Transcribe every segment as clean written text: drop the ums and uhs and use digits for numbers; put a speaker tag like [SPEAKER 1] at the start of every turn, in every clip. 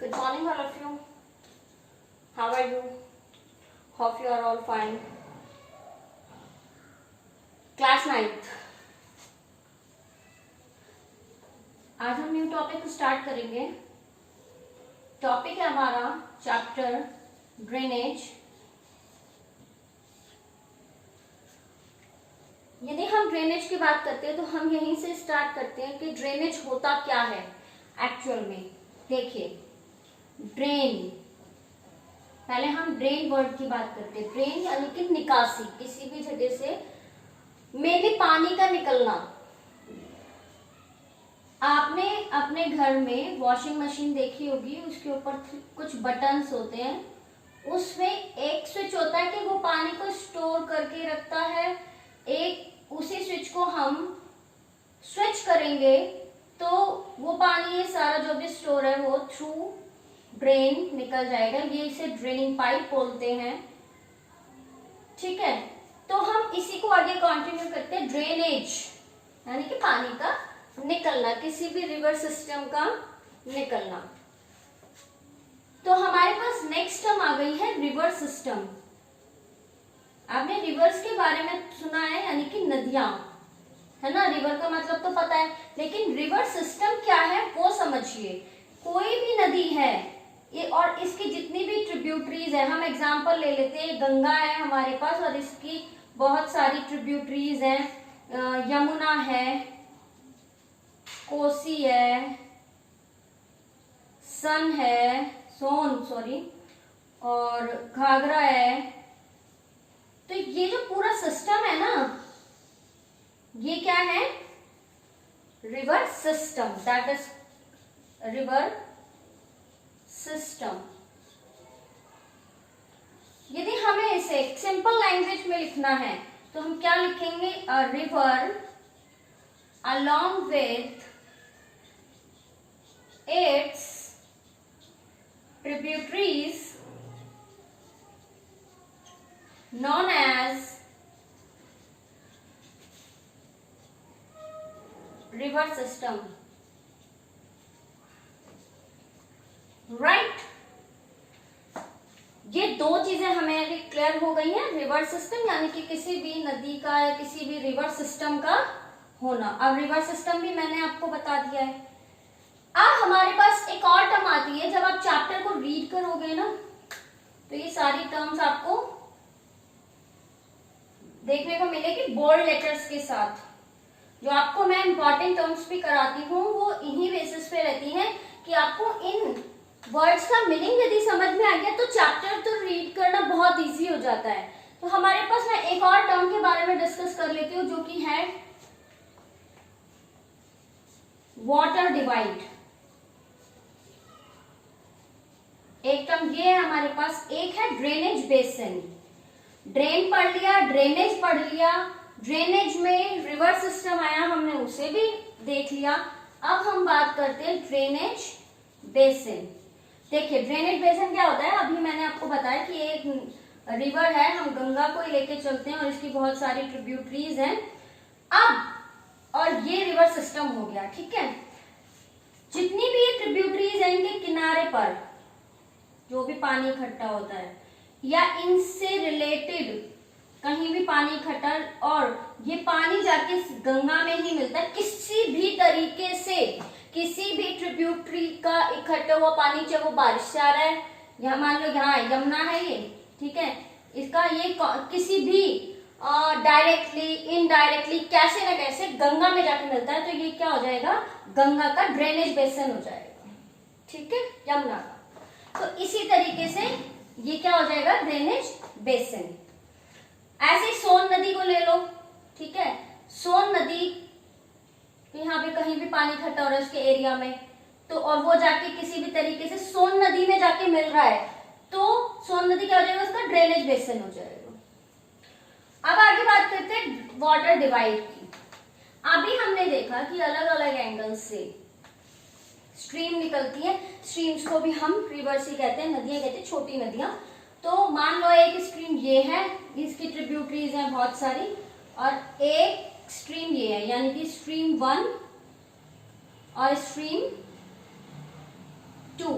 [SPEAKER 1] Good morning, all of you. How are you? Hope you are all fine. Class 9th. आज हम new topic start करेंगे. Topic है हमारा chapter drainage. यदि हम ड्रेनेज की बात करते हैं तो हम यहीं से स्टार्ट करते हैं कि ड्रेनेज होता क्या है एक्चुअल में. देखिए, ड्रेन, पहले हम ड्रेन वर्ड की बात करते हैं. ड्रेन यानी कि निकासी, किसी भी जगह से मेनली पानी का निकलना. आपने अपने घर में वॉशिंग मशीन देखी होगी, उसके ऊपर कुछ बटन्स होते हैं. उसमें एक स्विच होता है कि वो पानी को स्टोर करके रखता है. एक उसी स्विच को हम स्विच करेंगे तो वो पानी, ये सारा जो भी स्टोर है वो थ्रू ड्रेन निकल जाएगा. ये इसे ड्रेनिंग पाइप बोलते हैं. ठीक है, तो हम इसी को आगे कंटिन्यू करते हैं. ड्रेनेज यानी कि पानी का निकलना, किसी भी रिवर सिस्टम का निकलना. तो हमारे पास नेक्स्ट टर्म आ गई है रिवर सिस्टम. आपने रिवर्स के बारे में सुना है, यानी कि नदियां, है ना. रिवर का मतलब तो पता है, लेकिन रिवर सिस्टम क्या है वो समझिए. कोई भी नदी है ये और इसकी जितनी भी ट्रिब्यूटरीज है, हम एग्जांपल ले लेते हैं. गंगा है हमारे पास और इसकी बहुत सारी ट्रिब्यूटरीज हैं. यमुना है, कोसी है, सोन और घाघरा है. तो ये जो पूरा सिस्टम है ना, ये क्या है? River system. That is river system. यदि हमें इसे सिंपल लैंग्वेज में लिखना है तो हम क्या लिखेंगे? A river along with its tributaries known as river system. Right? ये दो चीजें हमें क्लियर हो गई हैं. रिवर सिस्टम यानी कि किसी भी नदी का या किसी भी रिवर सिस्टम का होना. अब रिवर सिस्टम भी मैंने आपको बता दिया है. अब हमारे पास एक और टर्म आती है. जब आप चैप्टर को रीड करोगे ना तो ये सारी टर्म्स आपको देखने को मिलेगी बोल्ड लेटर्स के साथ. जो आपको मैं इंपॉर्टेंट टर्म्स भी कराती हूँ वो इन्हीं बेसिस पे रहती हैं कि आपको इन वर्ड्स का मीनिंग यदि समझ में आ गया तो चैप्टर तो रीड करना बहुत इजी हो जाता है. तो हमारे पास मैं एक और टर्म के बारे में डिस्कस कर लेती हूँ जो कि है वाटर डिवाइड. एक टर्म ये है हमारे पास. एक है ड्रेनेज बेसिन. ड्रेन पढ़ लिया, ड्रेनेज पढ़ लिया. ड्रेनेज में रिवर सिस्टम आया, हमने उसे भी देख लिया. अब हम बात करते हैं ड्रेनेज बेसिन. देखिए, ड्रेनेज बेसिन क्या होता है. अभी मैंने आपको बताया कि एक रिवर है, हम गंगा को ही लेके चलते हैं और इसकी बहुत सारी ट्रिब्यूटरीज हैं. अब और ये रिवर सिस्टम हो गया. ठीक है, जितनी भी ये ट्रिब्यूटरीज हैं इनके किनारे पर जो भी पानी इकट्ठा होता है या इनसे रिलेटेड कहीं भी पानी इकट्ठा, और ये पानी जाके गंगा में ही मिलता है. किसी भी तरीके से किसी भी ट्रिब्यूटरी का इकट्ठा हुआ पानी, चाहे वो बारिश से आ रहा है, यहाँ मान लो यहाँ यमुना है ये, ठीक है, इसका ये किसी भी डायरेक्टली इनडायरेक्टली कैसे ना कैसे गंगा में जाके मिलता है. तो ये क्या हो जाएगा? गंगा का ड्रेनेज बेसिन हो जाएगा. ठीक है, यमुना का. तो इसी तरीके से ये क्या हो जाएगा? Drainage basin. ऐसे ही सोन नदी को ले लो. ठीक है, सोन नदी यहाँ पे कहीं भी पानी इकट्ठा हो रहा है उसके एरिया में, तो और वो जाके किसी भी तरीके से सोन नदी में जाके मिल रहा है, तो सोन नदी क्या हो जाएगा? उसका ड्रेनेज बेसिन हो जाएगा. अब आगे बात करते हैं वाटर डिवाइड की. अभी हमने देखा कि अलग अलग एंगल से स्ट्रीम निकलती है. स्ट्रीम्स को भी हम रिवर्स ही कहते हैं, नदियां कहते हैं, छोटी नदियां. तो मान लो एक स्ट्रीम ये है, इसकी ट्रिब्यूटरीज हैं बहुत सारी, और एक स्ट्रीम ये है, यानी कि स्ट्रीम 1 और स्ट्रीम 2.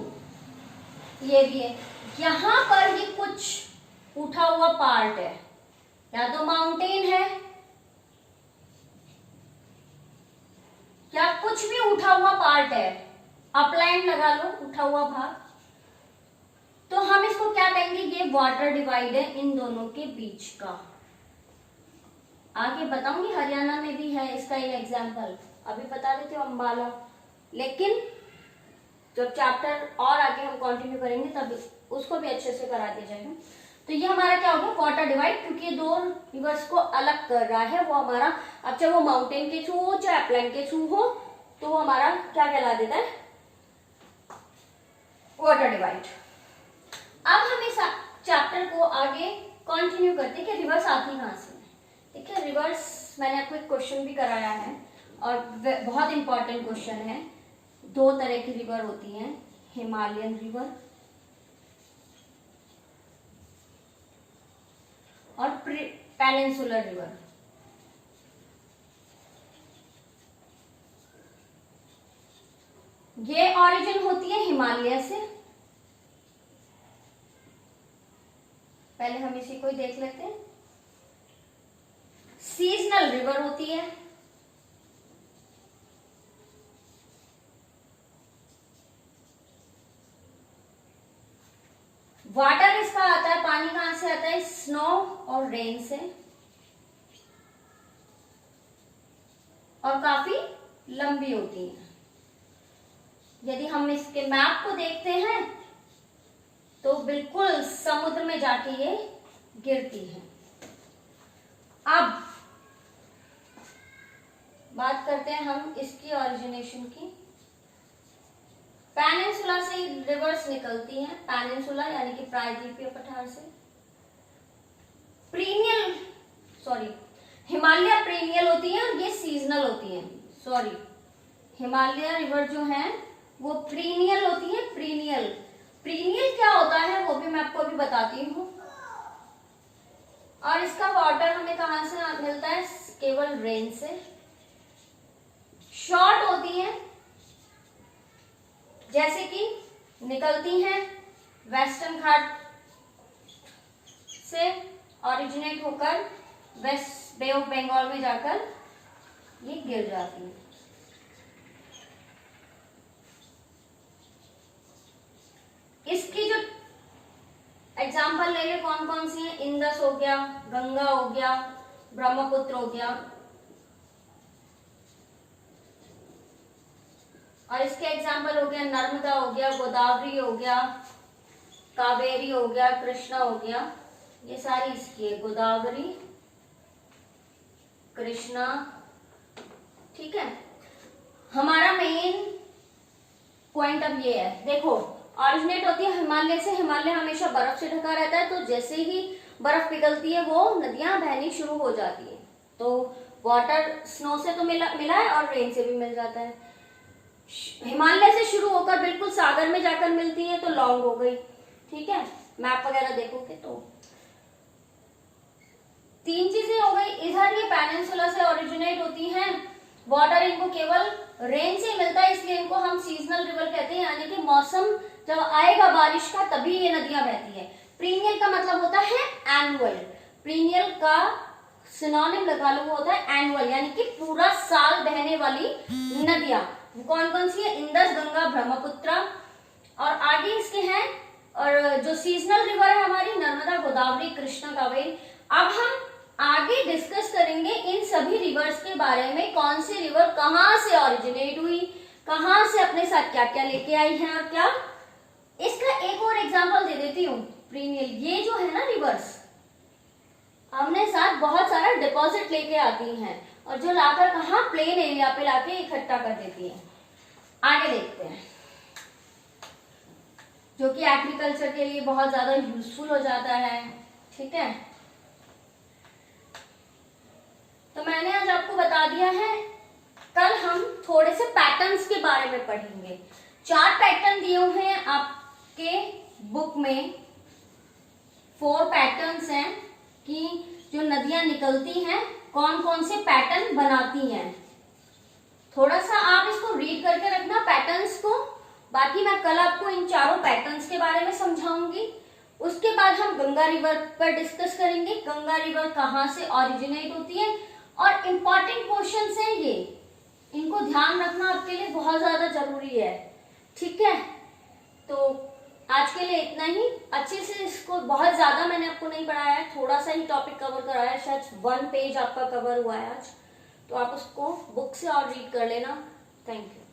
[SPEAKER 1] ये भी है। यहाँ पर ही कुछ उठा हुआ पार्ट है, या तो माउंटेन है या कुछ भी उठा हुआ पार्ट है, अपलैंड लगा लो, उठा हुआ भाग, तो हम इसको क्या कहेंगे, ये वाटर डिवाइड है इन दोनों के बीच का। आगे बताऊंगी, हरियाणा में भी है इसका एक एग्जाम्पल, अभी बता देती हूँ अम्बाला, लेकिन जब चैप्टर और आगे हम कंटिन्यू करेंगे तब उसको भी अच्छे से करा दिया जाएगा। तो ये हमारा क्या होगा, वाटर डिवाइड, क्योंकि ये दो रिवर्स को अलग कर रहा है वो हमारा, अब चाहे वो माउंटेन के थ्रू हो चाहे अपलैंड के थ्रू हो, तो वो हमारा क्या कहला देता है, वाटर डिवाइड। अब हम इस चैप्टर को आगे कंटिन्यू करते हैं कि रिवर्स आती कहां से। देखिए रिवर्स मैंने आपको एक क्वेश्चन भी कराया है और बहुत इंपॉर्टेंट क्वेश्चन है। दो तरह की रिवर होती हैं, हिमालयन रिवर और पेनिनसुलर रिवर। ये ऑरिजिन होती है हिमालय से। पहले हम इसी को ही देख लेते हैं। सीजनल रिवर होती है, वाटर इसका आता है, पानी कहां से आता है, स्नो और रेन से, और काफी लंबी होती है। यदि हम इसके मैप को देखते हैं तो बिल्कुल समुद्र में जाके ये गिरती है। अब बात करते हैं हम इसकी ओरिजिनेशन की। पेनिनसुला से रिवर्स निकलती हैं, पेनिनसुला यानी कि प्रायद्वीपीय पठार से। प्रीनियल हिमालय प्रीनियल होती है और ये सीजनल होती है। हिमालय रिवर जो है वो प्रीनियल होती है। प्रीनियल क्या होता है वो भी मैं आपको अभी बताती हूँ। और इसका वाटर हमें कहां से मिलता है, केवल रेन से। शॉर्ट होती है, जैसे कि निकलती हैं वेस्टर्न घाट से, ओरिजिनेट होकर वेस्ट बे ऑफ बंगाल में जाकर ये गिर जाती है। इसकी जो एग्जाम्पल ले ले कौन कौन सी है, इंदस हो गया, गंगा हो गया, ब्रह्मपुत्र हो गया, और इसके एग्जाम्पल हो गया नर्मदा हो गया, गोदावरी हो गया, कावेरी हो गया, कृष्णा हो गया। ये सारी इसकी है, गोदावरी, कृष्णा। ठीक है, हमारा मेन पॉइंट अब ये है, देखो ऑरिजिनेट होती है हिमालय से। हिमालय हमेशा बर्फ से ढका रहता है, तो जैसे ही बर्फ पिघलती है वो नदियां बहनी शुरू हो जाती है। तो वाटर स्नो से तो मिला है और रेन से भी मिल जाता है। हिमालय से शुरू होकर बिल्कुल सागर में जाकर मिलती है तो लॉन्ग हो गई। ठीक है, मैप वगैरह देखोगे तो तीन चीजें हो गई। इधर ये पेनिनसुला से ओरिजिनेट होती हैं, वाटर इनको केवल रेन से मिलता है, इसलिए इनको हम सीजनल रिवर कहते हैं, यानी कि मौसम जब आएगा बारिश का तभी ये नदियां बहती है। प्रीनियल का मतलब होता है एनुअल, प्रीनियल का सिनोनिम लगा लो वो होता है एनुअल, यानी कि पूरा साल बहने वाली नदियां। कौन कौन सी है, इंदस, गंगा, ब्रह्मपुत्र, और आगे इसके हैं। और जो सीजनल रिवर है हमारी, नर्मदा, गोदावरी, कृष्णा, कावेरी। अब हम आगे डिस्कस करेंगे इन सभी रिवर्स के बारे में, कौन सी रिवर कहां से ओरिजिनेट हुई, कहां से अपने साथ क्या क्या लेके आई है और क्या। इसका एक और एग्जांपल दे देती हूँ, प्रीनियल। ये जो है ना रिवर्स, हमने साथ बहुत सारा डिपॉजिट लेके आती हैं और जो लाकर कहा प्लेन एरिया पे लाके इकट्ठा कर देती है। आगे देखते हैं, जो कि एग्रीकल्चर के लिए बहुत ज्यादा यूजफुल हो जाता है। ठीक है, तो मैंने आज आपको बता दिया है, कल हम थोड़े से पैटर्न्स के बारे में पढ़ेंगे। 4 पैटर्न दिए हुए हैं आपके बुक में, 4 पैटर्न्स हैं कि जो नदियां निकलती हैं कौन कौन से पैटर्न बनाती हैं। थोड़ा सा आप इसको रीड करके रखना पैटर्न्स को, बाकी मैं कल आपको इन चारों पैटर्न्स के बारे में समझाऊंगी। उसके बाद हम गंगा रिवर पर डिस्कस करेंगे, गंगा रिवर कहाँ से ओरिजिनेट होती है, और इम्पॉर्टेंट क्वेश्चंस हैं ये, इनको ध्यान रखना आपके लिए बहुत ज्यादा जरूरी है। ठीक है, तो आज के लिए इतना ही। अच्छे से इसको, बहुत ज्यादा मैंने आपको नहीं पढ़ाया है, थोड़ा सा ही टॉपिक कवर कराया है, शायद 1 पेज आपका कवर हुआ है आज, तो आप उसको बुक से और रीड कर लेना। Thank you.